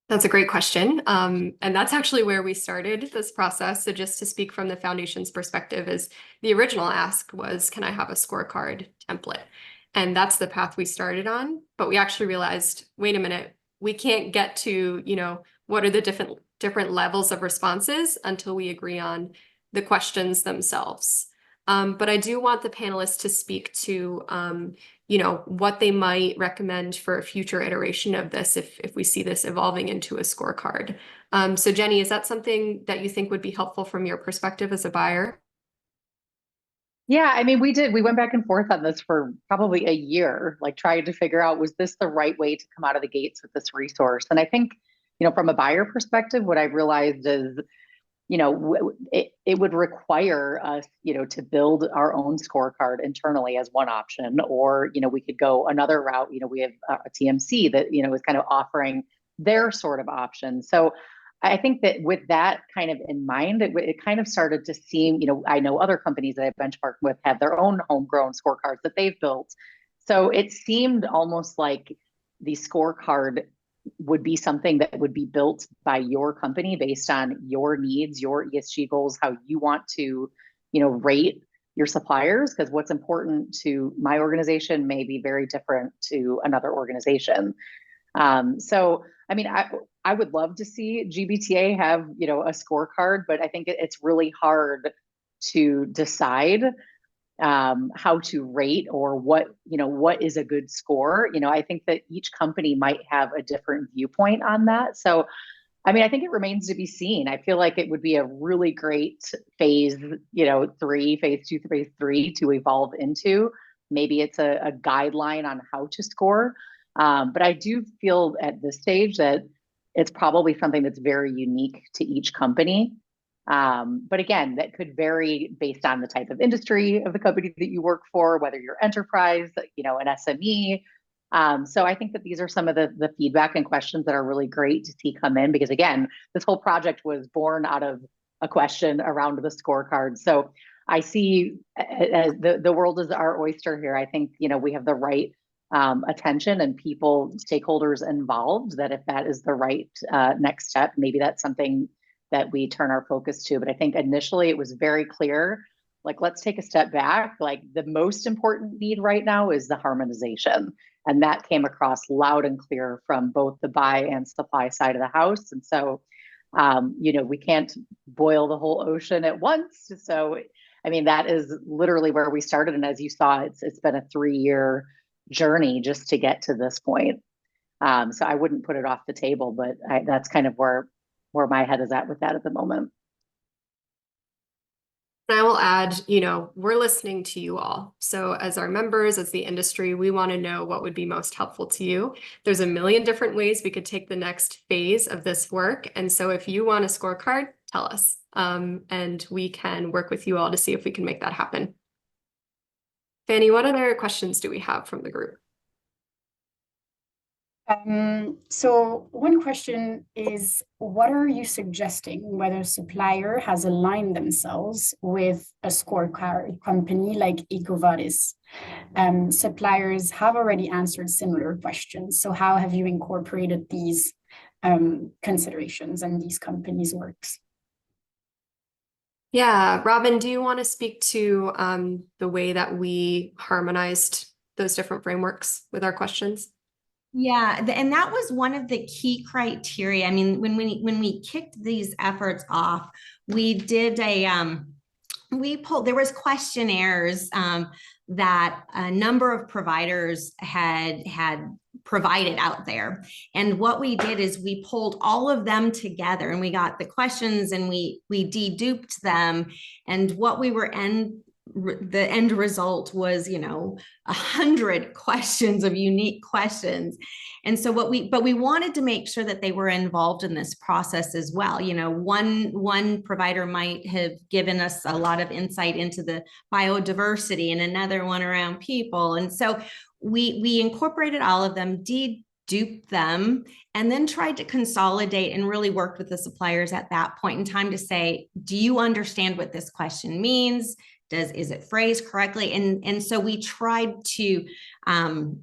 S1: That's a great question. And that's actually where we started this process. So just to speak from the foundation's perspective, is the original ask was, can I have a scorecard template? And that's the path we started on. But we actually realized, wait a minute, we can't get to, what are the different levels of responses until we agree on the questions themselves. But I do want the panelists to speak to what they might recommend for a future iteration of this if we see this evolving into a scorecard. So Jenny, is that something that you think would be helpful from your perspective as a buyer?
S2: Yeah, I mean, we went back and forth on this for probably a year, like trying to figure out, was this the right way to come out of the gates with this resource? And I think, from a buyer perspective, what I realized is, it would require us, to build our own scorecard internally as one option, or, we could go another route. We have a TMC that, is kind of offering their sort of option. So I think that with that kind of in mind, it kind of started to seem, I know other companies that I've benchmarked with have their own homegrown scorecards that they've built. So it seemed almost like the scorecard would be something that would be built by your company based on your needs, your ESG goals, how you want to, rate your suppliers, because what's important to my organization may be very different to another organization. So, I mean, I would love to see GBTA have, a scorecard, but I think it's really hard to decide how to rate or what is a good score. I think that each company might have a different viewpoint on that. So, I mean, I think it remains to be seen. I feel like it would be a really great phase 3, phase 2, phase 3 to evolve into. Maybe it's a guideline on how to score. But I do feel at this stage that it's probably something that's very unique to each company. But again, that could vary based on the type of industry of the company that you work for, whether you're enterprise, an SME. So I think that these are some of the feedback and questions that are really great to see come in, because again, this whole project was born out of a question around the scorecard. So I see as the world is our oyster here. I think, we have the right attention and people, stakeholders involved, that if that is the right next step, maybe that's something that we turn our focus to. But I think initially it was very clear, like, let's take a step back. Like, the most important need right now is the harmonization. And that came across loud and clear from both the buy and supply side of the house. And so, we can't boil the whole ocean at once. So, I mean, that is literally where we started. And as you saw, it's been a 3-year journey just to get to this point. So I wouldn't put it off the table, but that's kind of where my head is at with that at the moment.
S1: And I will add, we're listening to you all. So as our members, as the industry, we want to know what would be most helpful to you. There's a million different ways we could take the next phase of this work. And so if you want a scorecard, tell us. And we can work with you all to see if we can make that happen. Fanny, what other questions do we have from the group?
S5: So one question is, what are you suggesting whether a supplier has aligned themselves with a scorecard company like EcoVadis? Suppliers have already answered similar questions. So how have you incorporated these considerations and these companies' works?
S1: Yeah, Robin, do you want to speak to the way that we harmonized those different frameworks with our questions?
S4: Yeah, and that was one of the key criteria. I mean, when we kicked these efforts off, we did there was questionnaires that a number of providers had provided out there. And what we did is we pulled all of them together and we got the questions and we deduped them. And what we were the end result was, 100 questions of unique questions. And so but we wanted to make sure that they were involved in this process as well. One provider might have given us a lot of insight into the biodiversity and another one around people. And so we incorporated all of them, deduped them, and then tried to consolidate and really worked with the suppliers at that point in time to say, do you understand what this question means? is it phrased correctly? And so we tried to, and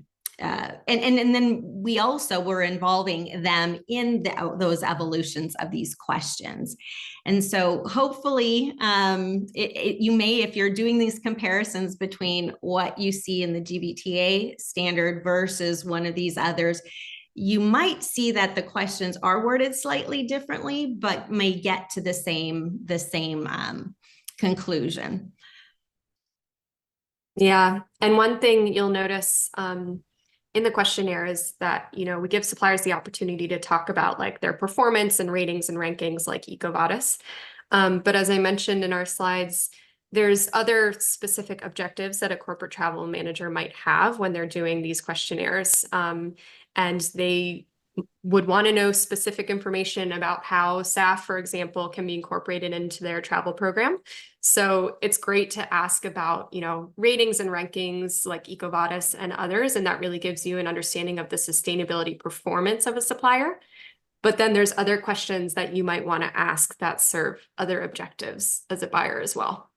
S4: then we also were involving them in those evolutions of these questions. And so hopefully you may, if you're doing these comparisons between what you see in the GBTA standard versus one of these others, you might see that the questions are worded slightly differently, but may get to the same conclusion.
S1: Yeah, and one thing you'll notice in the questionnaire is that, you know, we give suppliers the opportunity to talk about like their performance and ratings and rankings like EcoVadis. But as I mentioned in our slides, there's other specific objectives that a corporate travel manager might have when they're doing these questionnaires. And they would want to know specific information about how SAF, for example, can be incorporated into their travel program. So it's great to ask about, you know, ratings and rankings like EcoVadis and others, and that really gives you an understanding of the sustainability performance of a supplier. But then there's other questions that you might want to ask that serve other objectives as a buyer as well.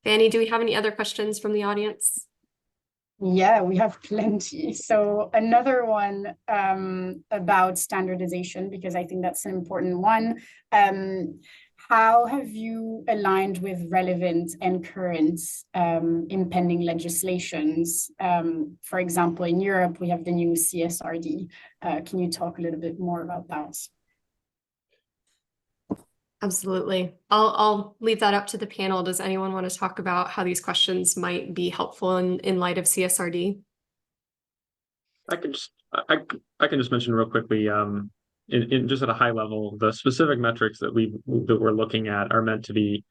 S1: Fanny, do we have any other questions from the audience?
S5: Yeah, we have plenty. So another one about standardization, because I think that's an important one. How have you aligned with relevant and current impending legislations? For example, in Europe, we have the new CSRD. Can you talk a little bit more about that?
S1: Absolutely. I'll leave that up to the panel. Does anyone want to talk about how these questions might be helpful in light of CSRD?
S3: I can just mention real quickly, in just at a high level, the specific metrics that we're looking at are meant to be,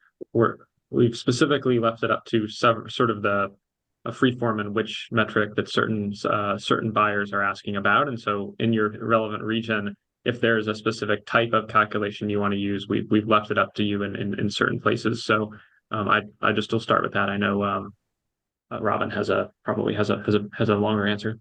S3: we've specifically left it up to sort of a free form in which metric that certain buyers are asking about. And so in your relevant region, if there's a specific type of calculation you want to use, we've left it up to you in certain places. So I just will start with that. I know Robin probably has a longer answer.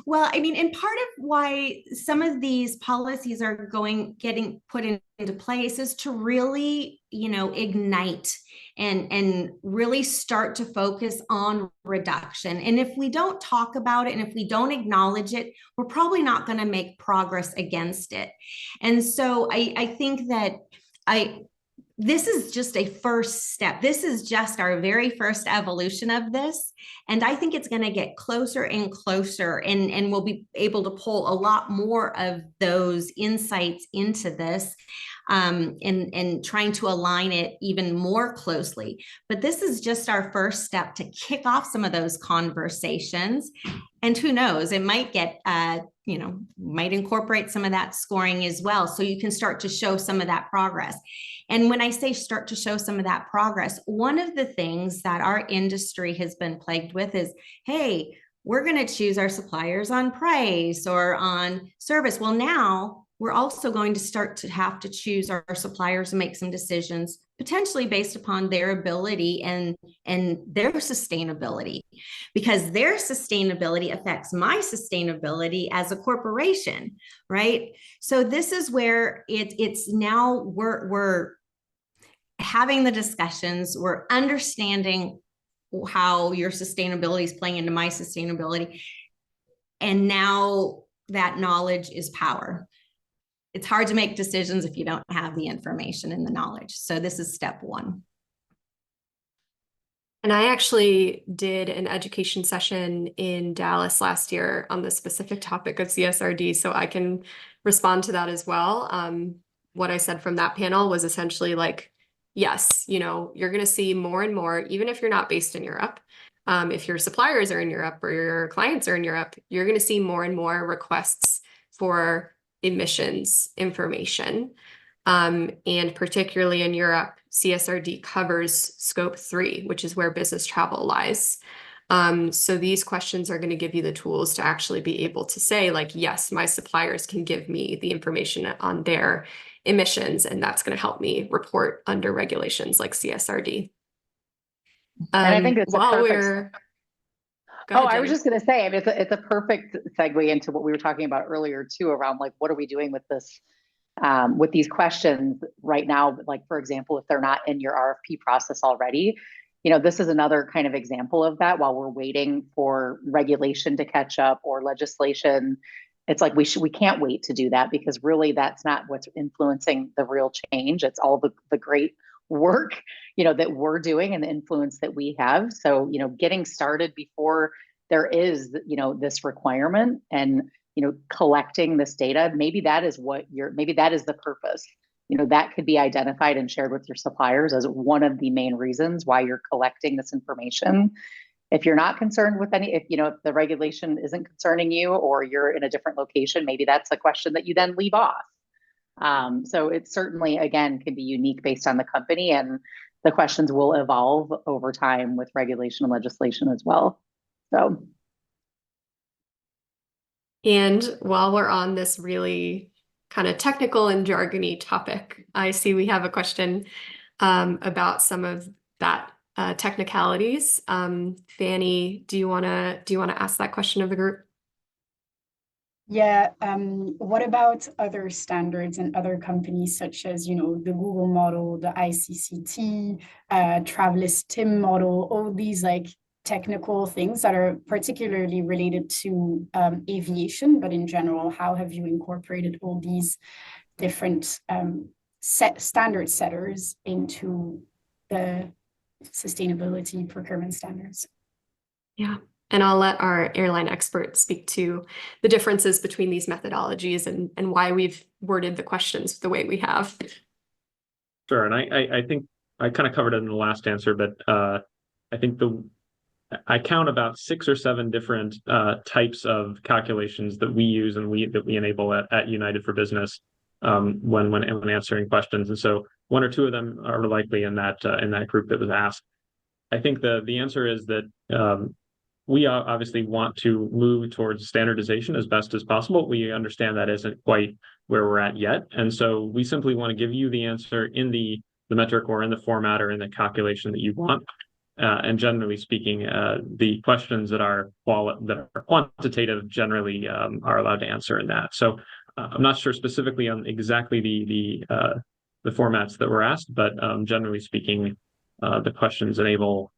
S4: Well, I mean, and part of why some of these policies are getting put into place is to really, you know, ignite and really start to focus on reduction. And if we don't talk about it and if we don't acknowledge it, we're probably not going to make progress against it. And so I think that this is just a first step. This is just our very first evolution of this. And I think it's going to get closer and closer, and we'll be able to pull a lot more of those insights into this and trying to align it even more closely. But this is just our first step to kick off some of those conversations. And who knows, it might get, might incorporate some of that scoring as well. So you can start to show some of that progress. And when I say start to show some of that progress, one of the things that our industry has been plagued with is, hey, we're going to choose our suppliers on price or on service. Well, now we're also going to start to have to choose our suppliers and make some decisions potentially based upon their ability and their sustainability, because their sustainability affects my sustainability as a corporation, right? So this is where it's now we're having the discussions, we're understanding how your sustainability is playing into my sustainability. And now that knowledge is power. It's hard to make decisions if you don't have the information and the knowledge. So this is step one.
S1: And I actually did an education session in Dallas last year on the specific topic of CSRD, so I can respond to that as well. What I said from that panel was essentially like, yes, you're going to see more and more, even if you're not based in Europe. If your suppliers are in Europe or your clients are in Europe, you're going to see more and more requests for emissions information. And particularly in Europe, CSRD covers scope 3, which is where business travel lies. So these questions are going to give you the tools to actually be able to say, like, yes, my suppliers can give me the information on their emissions, and that's going to help me report under regulations like CSRD.
S2: And I think it's I was just going to say, I mean, it's a perfect segue into what we were talking about earlier too, around like, what are we doing with this with these questions right now, like for example, if they're not in your RFP process already, this is another kind of example of that. While we're waiting for regulation to catch up or legislation, it's like we can't wait to do that, because really that's not what's influencing the real change. It's all the great work, that we're doing and the influence that we have. So, getting started before there is, this requirement, and, collecting this data, maybe that is the purpose. That could be identified and shared with your suppliers as one of the main reasons why you're collecting this information. If you're not concerned with if the regulation isn't concerning you, or you're in a different location, maybe that's a question that you then leave off. So it certainly, again, can be unique based on the company, and the questions will evolve over time with regulation and legislation as well. So.
S1: And while we're on this really kind of technical and jargony topic, I see we have a question about some of that technicalities. Fanny, do you wanna ask that question of the group?
S5: Yeah, what about other standards and other companies, such as, the Google model, the ICCT, Travelist TIM model, all these like technical things that are particularly related to aviation, but in general, how have you incorporated all these different standard setters into the sustainability procurement standards?
S1: Yeah. And I'll let our airline experts speak to the differences between these methodologies and why we've worded the questions the way we have.
S3: Sure. And I think I kind of covered it in the last answer, but I think I count about 6 or 7 different types of calculations that we use and that we enable at United for Business when answering questions. And so 1 or 2 of them are likely in that group that was asked. I think the answer is that we obviously want to move towards standardization as best as possible. We understand that isn't quite where we're at yet. And so we simply want to give you the answer in the metric or in the format or in the calculation that you want. And generally speaking, the questions that are quantitative generally are allowed to answer in that. So I'm not sure specifically on exactly the formats that were asked, but generally speaking, the questions enable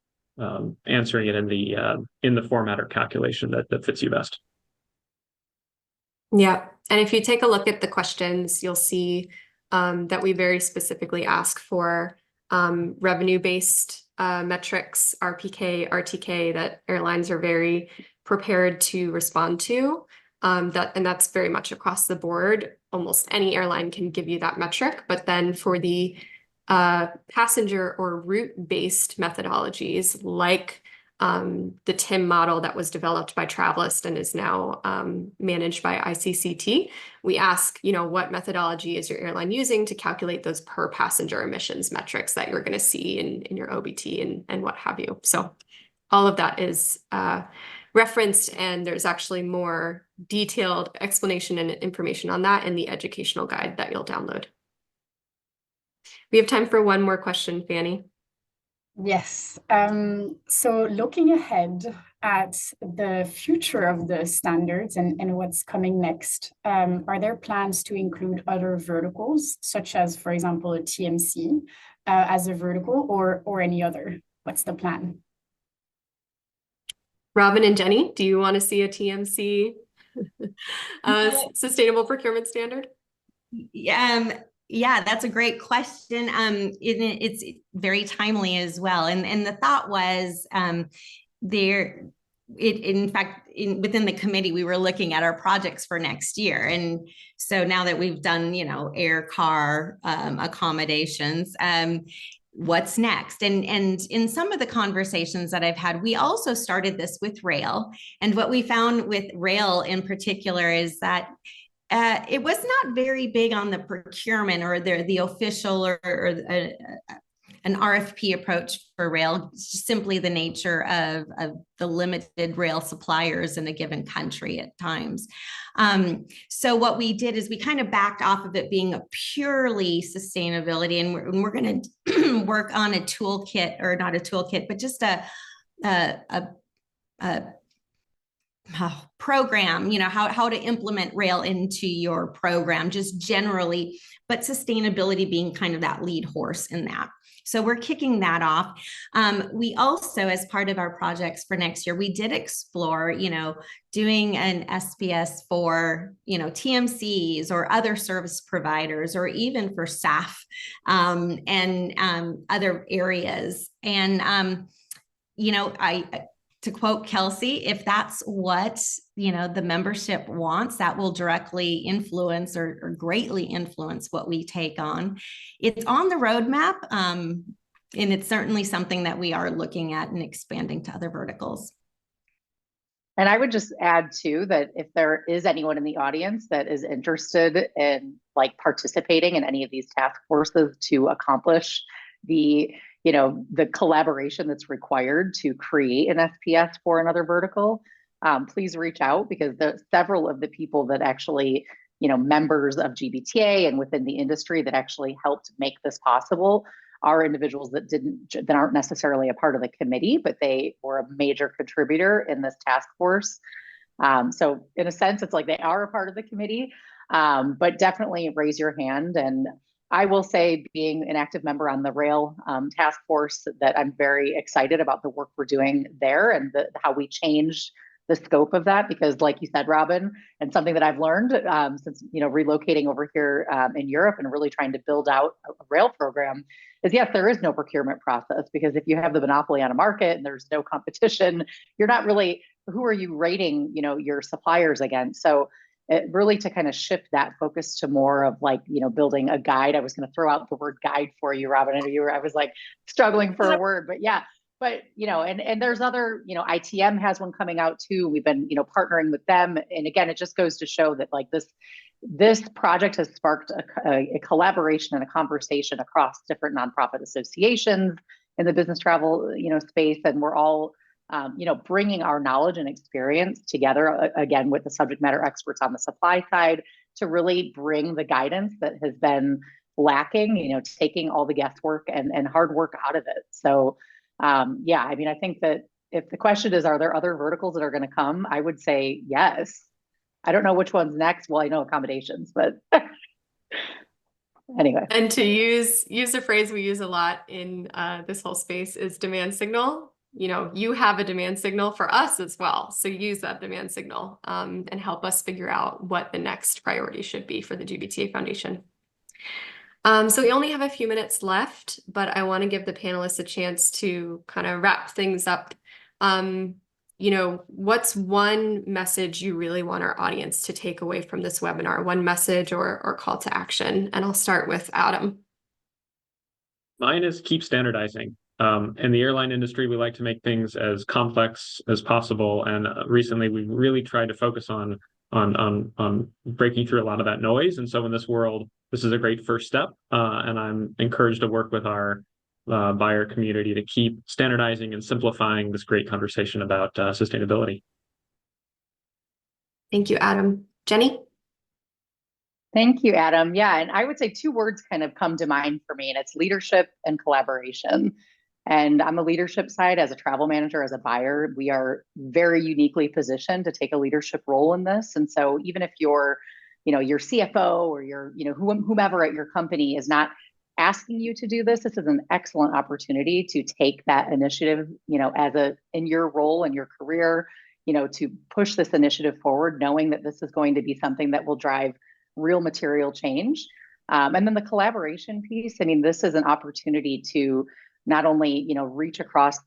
S3: answering it in the format or calculation that fits you best.
S1: Yeah, and if you take a look at the questions, you'll see that we very specifically ask for revenue-based metrics, RPK, RTK, that airlines are very prepared to respond to. And that's very much across the board. Almost any airline can give you that metric, but then for the passenger or route-based methodologies, like the TIM model that was developed by Travelist and is now managed by ICCT, we ask, what methodology is your airline using to calculate those per passenger emissions metrics that you're going to see in your OBT and what have you. So all of that is referenced, and there's actually more detailed explanation and information on that in the educational guide that you'll download. We have time for one more question, Fanny.
S5: Yes. So looking ahead at the future of the standards and what's coming next, are there plans to include other verticals, such as, for example, a TMC as a vertical, or any other? What's the plan?
S1: Robin and Jenny, do you want to see a TMC sustainable procurement standard?
S4: Yeah, that's a great question. It's very timely as well. And the thought was in fact, within the committee, we were looking at our projects for next year. And so now that we've done, air car accommodations, what's next? And in some of the conversations that I've had, we also started this with rail. And what we found with rail in particular is that it was not very big on the procurement or the official or an RFP approach for rail, simply the nature of the limited rail suppliers in a given country at times. So what we did is we kind of backed off of it being a purely sustainability, and we're going to work on a toolkit, or not a toolkit, but just program, how to implement rail into your program, just generally, but sustainability being kind of that lead horse in that. So we're kicking that off. We also, as part of our projects for next year, we did explore, doing an SPS for, TMCs or other service providers, or even for SAF and other areas. And, to quote Kelsey, if that's what, the membership wants, that will directly influence or greatly influence what we take on. It's on the roadmap, and it's certainly something that we are looking at and expanding to other verticals.
S2: And I would just add too, that if there is anyone in the audience that is interested in participating in any of these task forces to accomplish the collaboration that's required to create an SPS for another vertical, please reach out, because several of the people that actually, members of GBTA and within the industry that actually helped make this possible are individuals that aren't necessarily a part of the committee, but they were a major contributor in this task force. So in a sense, it's like they are a part of the committee, but definitely raise your hand. And I will say, being an active member on the rail task force, that I'm very excited about the work we're doing there and how we changed the scope of that, because like you said, Robin, and something that I've learned since relocating over here in Europe and really trying to build out a rail program is, yes, there is no procurement process, because if you have the monopoly on a market and there's no competition, you're not really, who are you rating your suppliers against? So it really, to kind of shift that focus to more of building a guide. I was going to throw out the word guide for you, Robin. I was struggling for a word, but yeah. But, and there's other, ITM has one coming out too. We've been, partnering with them. And again, it just goes to show that this project has sparked a collaboration and a conversation across different nonprofit associations in the business travel, space. And we're all, bringing our knowledge and experience together, again, with the subject matter experts on the supply side, to really bring the guidance that has been lacking, taking all the guesswork and hard work out of it. So, yeah, I think that if the question is, are there other verticals that are going to come? I would say yes. I don't know which one's next. Well, I know accommodations, but anyway.
S1: And to use a phrase we use a lot in this whole space is demand signal. You have a demand signal for us as well. So use that demand signal and help us figure out what the next priority should be for the GBTA Foundation. So we only have a few minutes left, but I want to give the panelists a chance to kind of wrap things up. What's one message you really want our audience to take away from this webinar? One message or call to action? And I'll start with Adam.
S3: Mine is keep standardizing. In the airline industry, we like to make things as complex as possible. And recently, we've really tried to focus on breaking through a lot of that noise. And so in this world, this is a great first step. And I'm encouraged to work with our buyer community to keep standardizing and simplifying this great conversation about sustainability.
S1: Thank you, Adam. Jenny?
S2: Thank you, Adam. Yeah, and I would say two words kind of come to mind for me, and it's leadership and collaboration. And on the leadership side, as a travel manager, as a buyer, we are very uniquely positioned to take a leadership role in this. And so even if your CFO or your, whomever at your company is not asking you to do this is an excellent opportunity to take that initiative, in your role in your career, to push this initiative forward, knowing that this is going to be something that will drive real material change. And then the collaboration piece, this is an opportunity to not only, reach across,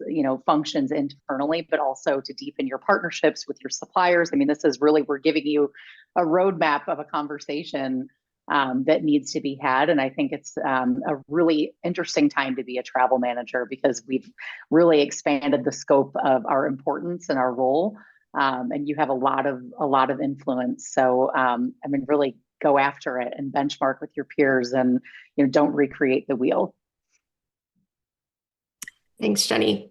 S2: functions internally, but also to deepen your partnerships with your suppliers. This is really, we're giving you a roadmap of a conversation that needs to be had. And I think it's a really interesting time to be a travel manager, because we've really expanded the scope of our importance and our role. And you have a lot of influence. So, really go after it and benchmark with your peers, and don't recreate the wheel.
S1: Thanks, Jenny.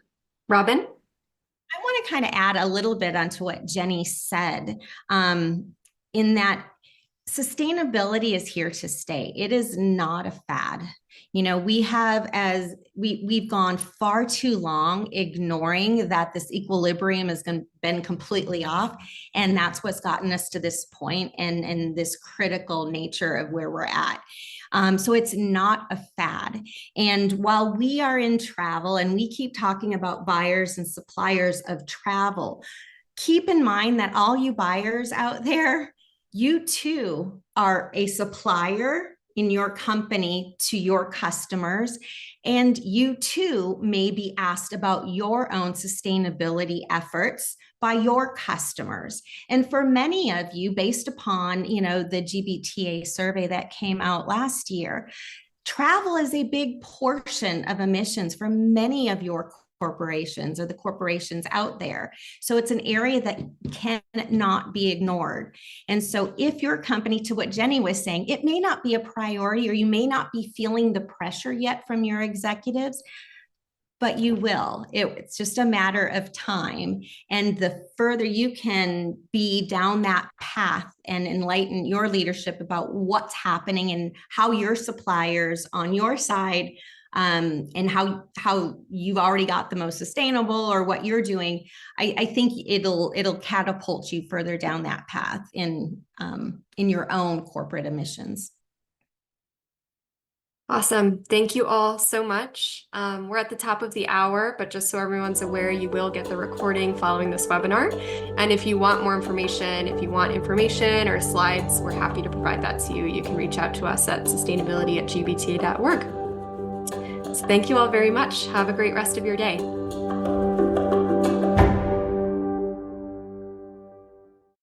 S1: Robin?
S4: I want to kind of add a little bit onto what Jenny said, in that sustainability is here to stay. It is not a fad. You know, we've gone far too long ignoring that this equilibrium has been completely off. And that's what's gotten us to this point and this critical nature of where we're at. So it's not a fad. And while we are in travel and we keep talking about buyers and suppliers of travel, keep in mind that all you buyers out there, you too are a supplier in your company to your customers, and you too may be asked about your own sustainability efforts by your customers. And for many of you, based upon, you know, the GBTA survey that came out last year, travel is a big portion of emissions for many of your corporations or the corporations out there. So it's an area that cannot be ignored. And so if your company, to what Jenny was saying, it may not be a priority or you may not be feeling the pressure yet from your executives, but you will. It's just a matter of time. And the further you can be down that path and enlighten your leadership about what's happening and how your suppliers on your side and how you've already got the most sustainable or what you're doing, I think it'll catapult you further down that path in your own corporate emissions.
S1: Awesome. Thank you all so much. We're at the top of the hour, but just so everyone's aware, you will get the recording following this webinar. And if you want more information, if you want information or slides, we're happy to provide that to you. You can reach out to us at sustainability@gbta.org. So thank you all very much. Have a great rest of your day.